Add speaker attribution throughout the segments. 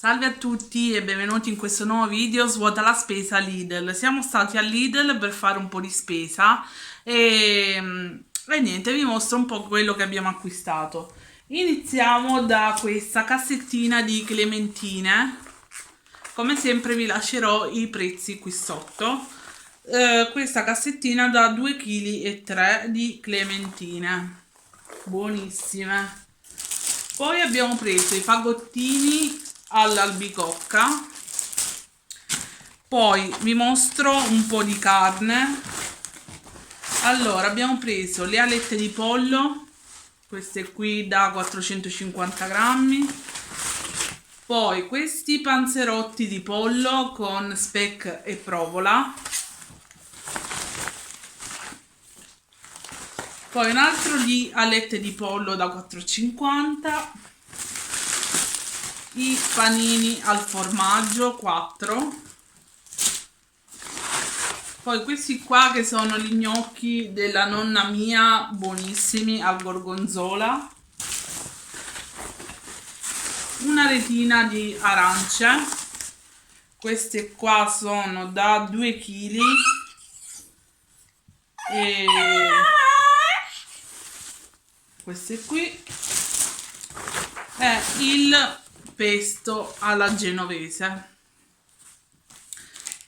Speaker 1: Salve a tutti e benvenuti in questo nuovo video Svuota la spesa Lidl. Siamo stati a Lidl per fare un po' di spesa e niente, vi mostro un po' quello che abbiamo acquistato. Iniziamo da questa cassettina di clementine. Come sempre vi lascerò i prezzi qui sotto. Questa cassettina da 2,3 kg di clementine, buonissime. Poi abbiamo preso i fagottini all'albicocca. Poi vi mostro un po' di carne. Allora, abbiamo preso le alette di pollo, queste qui da 450 grammi. Poi questi panzerotti di pollo con speck e provola. Poi un altro di alette di pollo da 4,50. I panini al formaggio 4. Poi questi qua che sono gli gnocchi della nonna mia, buonissimi, al gorgonzola. Una retina di arance. Queste qua sono da 2 kg. E queste qui è il pesto alla genovese.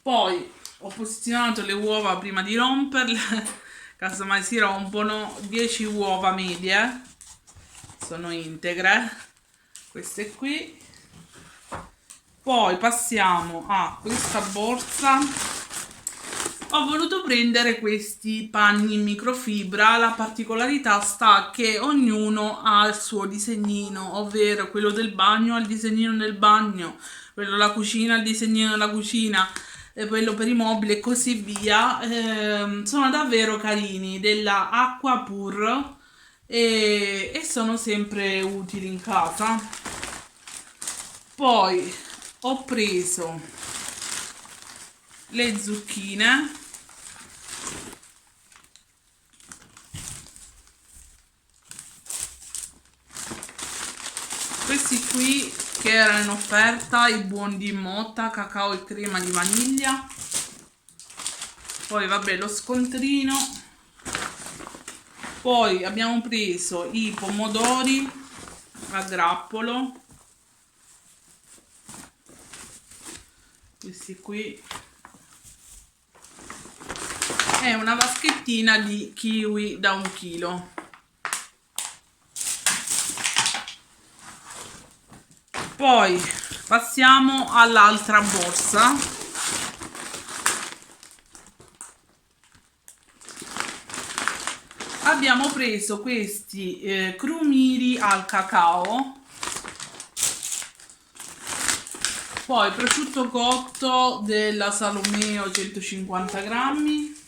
Speaker 1: Poi ho posizionato le uova prima di romperle, casomai si rompono. 10 uova medie, sono integre, queste qui. Poi passiamo a questa borsa. Ho voluto prendere questi panni in microfibra. La particolarità sta che ognuno ha il suo disegnino, ovvero quello del bagno ha il disegnino del bagno, quello della cucina ha il disegnino della cucina, e quello per i mobili e così via. Sono davvero carini, della Acqua Pur, e sono sempre utili in casa. Poi ho preso le zucchine, questi qui che erano in offerta, i buon di Motta, cacao e crema di vaniglia. Poi vabbè, lo scontrino. Poi abbiamo preso i pomodori a grappolo, questi qui, è una vaschettina di kiwi da 1 chilo. Poi passiamo all'altra borsa. Abbiamo preso questi crumiri al cacao. Poi prosciutto cotto della Salomeo 150 grammi.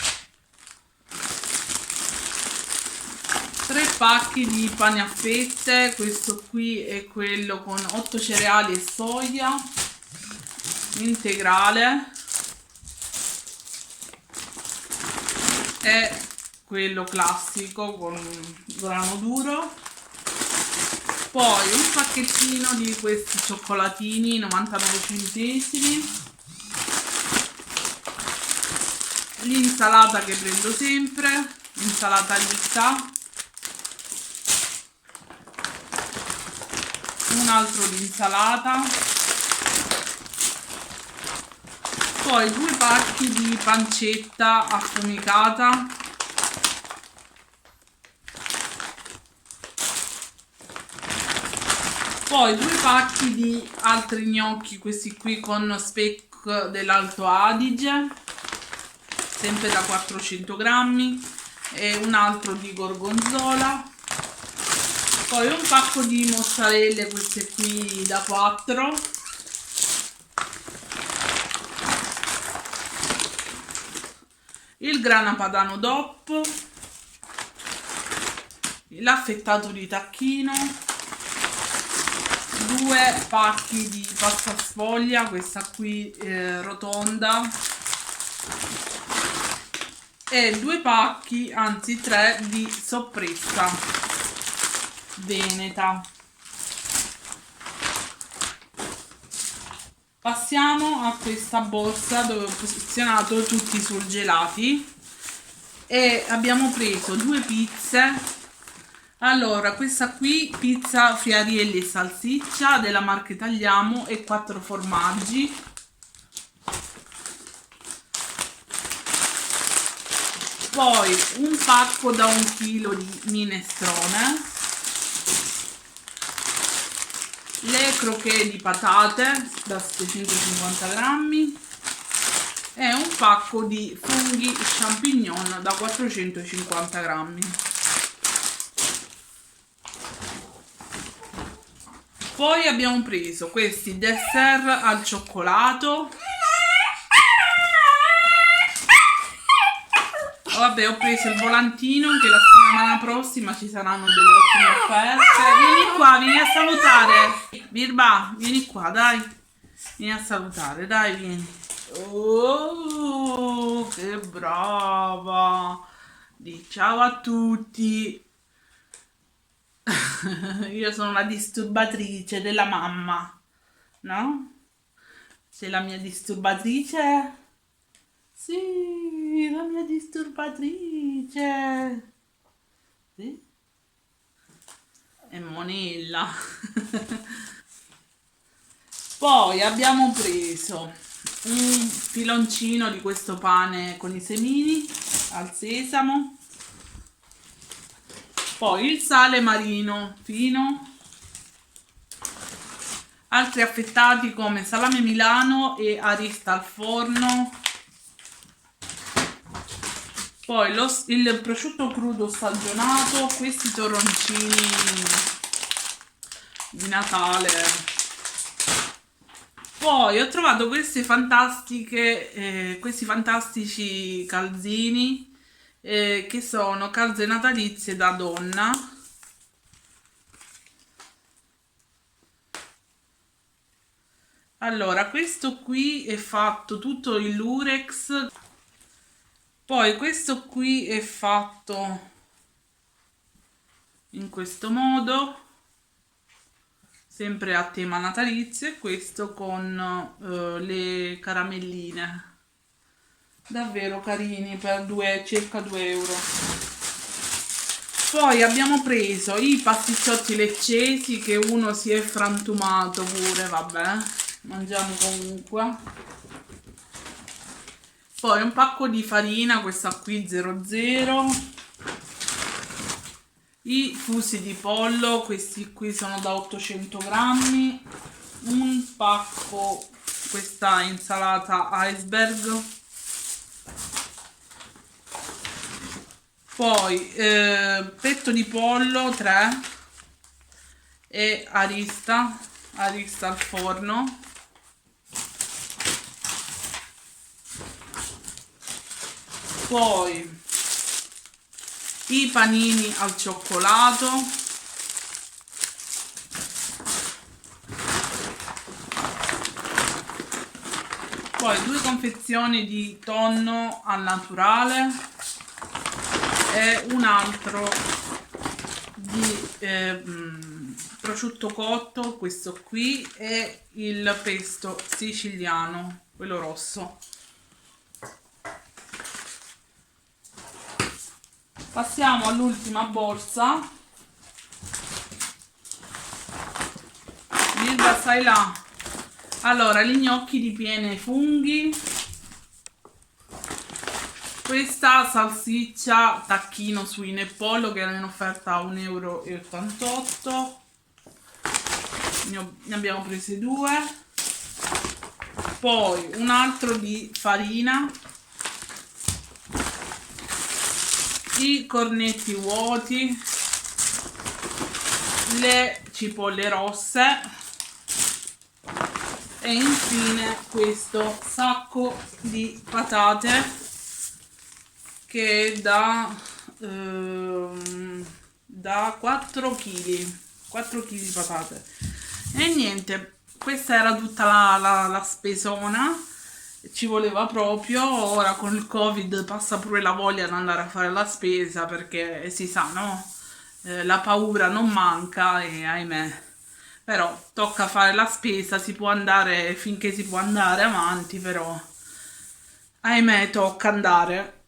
Speaker 1: 3 pacchi di pane a fette, questo qui è quello con 8 cereali e soia integrale, è quello classico con grano duro. Poi un pacchettino di questi cioccolatini 99 centesimi. L'insalata che prendo sempre, insalata Lista. Un altro di insalata. Poi 2 pacchi di pancetta affumicata. Poi 2 pacchi di altri gnocchi, questi qui con speck dell'Alto Adige, sempre da 400 grammi, e un altro di gorgonzola. Poi un pacco di mozzarelle, queste qui da 4. Il grana padano DOP, l'affettato di tacchino, 2 pacchi di pasta sfoglia, questa qui rotonda, e 2 pacchi, anzi 3, di soppressa veneta. Passiamo a questa borsa dove ho posizionato tutti i surgelati e abbiamo preso 2 pizze. Allora, questa qui, pizza friarielli e salsiccia della marca Italiamo e 4 formaggi. Poi un pacco da 1 chilo di minestrone, le crocchè di patate da 750 grammi e un pacco di funghi champignon da 450 grammi. Poi abbiamo preso questi dessert al cioccolato. Vabbè, ho preso il volantino che la settimana prossima ci saranno delle ottime offerte. Vieni qua, vieni a salutare. Birba, vieni qua, dai. Vieni a salutare, dai, vieni. Oh, che brava. Di ciao a tutti. Io sono la disturbatrice della mamma, no? Sei la mia disturbatrice? Sì, la mia disturbatrice. Sì? È Monella. Poi abbiamo preso un filoncino di questo pane con i semini al sesamo. Poi il sale marino fino. Altri affettati come salame Milano e arista al forno. Poi il prosciutto crudo stagionato, questi toroncini di Natale. Poi ho trovato questi fantastici calzini che sono calze natalizie da donna. Allora, questo qui è fatto tutto in lurex. Poi questo qui è fatto in questo modo, sempre a tema natalizio, e questo con le caramelline. Davvero carini per circa 2 euro. Poi abbiamo preso i pasticciotti leccesi che uno si è frantumato pure, vabbè, mangiamo comunque. Poi un pacco di farina, questa qui 00. I fusi di pollo, questi qui sono da 800 grammi. Un pacco, questa insalata iceberg. Poi petto di pollo 3 e arista al forno. Poi i panini al cioccolato. Poi 2 confezioni di tonno al naturale e un altro di prosciutto cotto, questo qui, e il pesto siciliano, quello rosso. Passiamo all'ultima borsa. Mirda, stai là. Allora, gli gnocchi ripieni ai funghi. Questa salsiccia tacchino suino e pollo che era in offerta a 1,88 euro. Ne abbiamo prese 2. Poi un altro di farina. I cornetti vuoti, le cipolle rosse e infine questo sacco di patate che è da 4 kg di patate. E niente, questa era tutta la spesona. Ci voleva proprio. Ora con il Covid passa pure la voglia di andare a fare la spesa, perché si sa, no? La paura non manca e ahimè. però tocca fare la spesa, si può andare finché si può andare avanti, però ahimè tocca andare.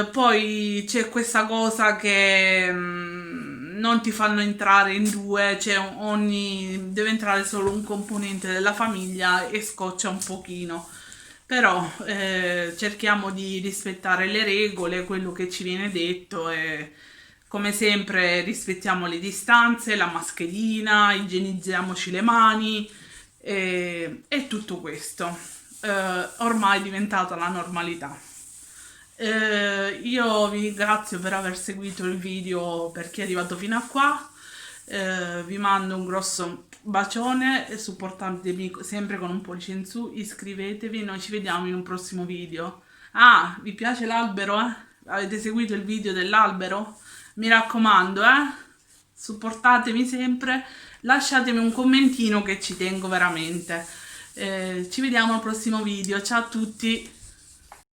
Speaker 1: Poi c'è questa cosa che non ti fanno entrare in due, cioè deve entrare solo un componente della famiglia e scoccia un pochino. Però cerchiamo di rispettare le regole, quello che ci viene detto e come sempre rispettiamo le distanze, la mascherina, igienizziamoci le mani e tutto questo. Ormai è diventata la normalità. Io vi ringrazio per aver seguito il video per chi è arrivato fino a qua. Vi mando un grosso bacione e supportatemi sempre con un pollice in su, iscrivetevi e noi ci vediamo in un prossimo video. Ah, vi piace l'albero, eh? Avete seguito il video dell'albero? Mi raccomando, supportatemi sempre, lasciatemi un commentino che ci tengo veramente. Ci vediamo al prossimo video, ciao a tutti!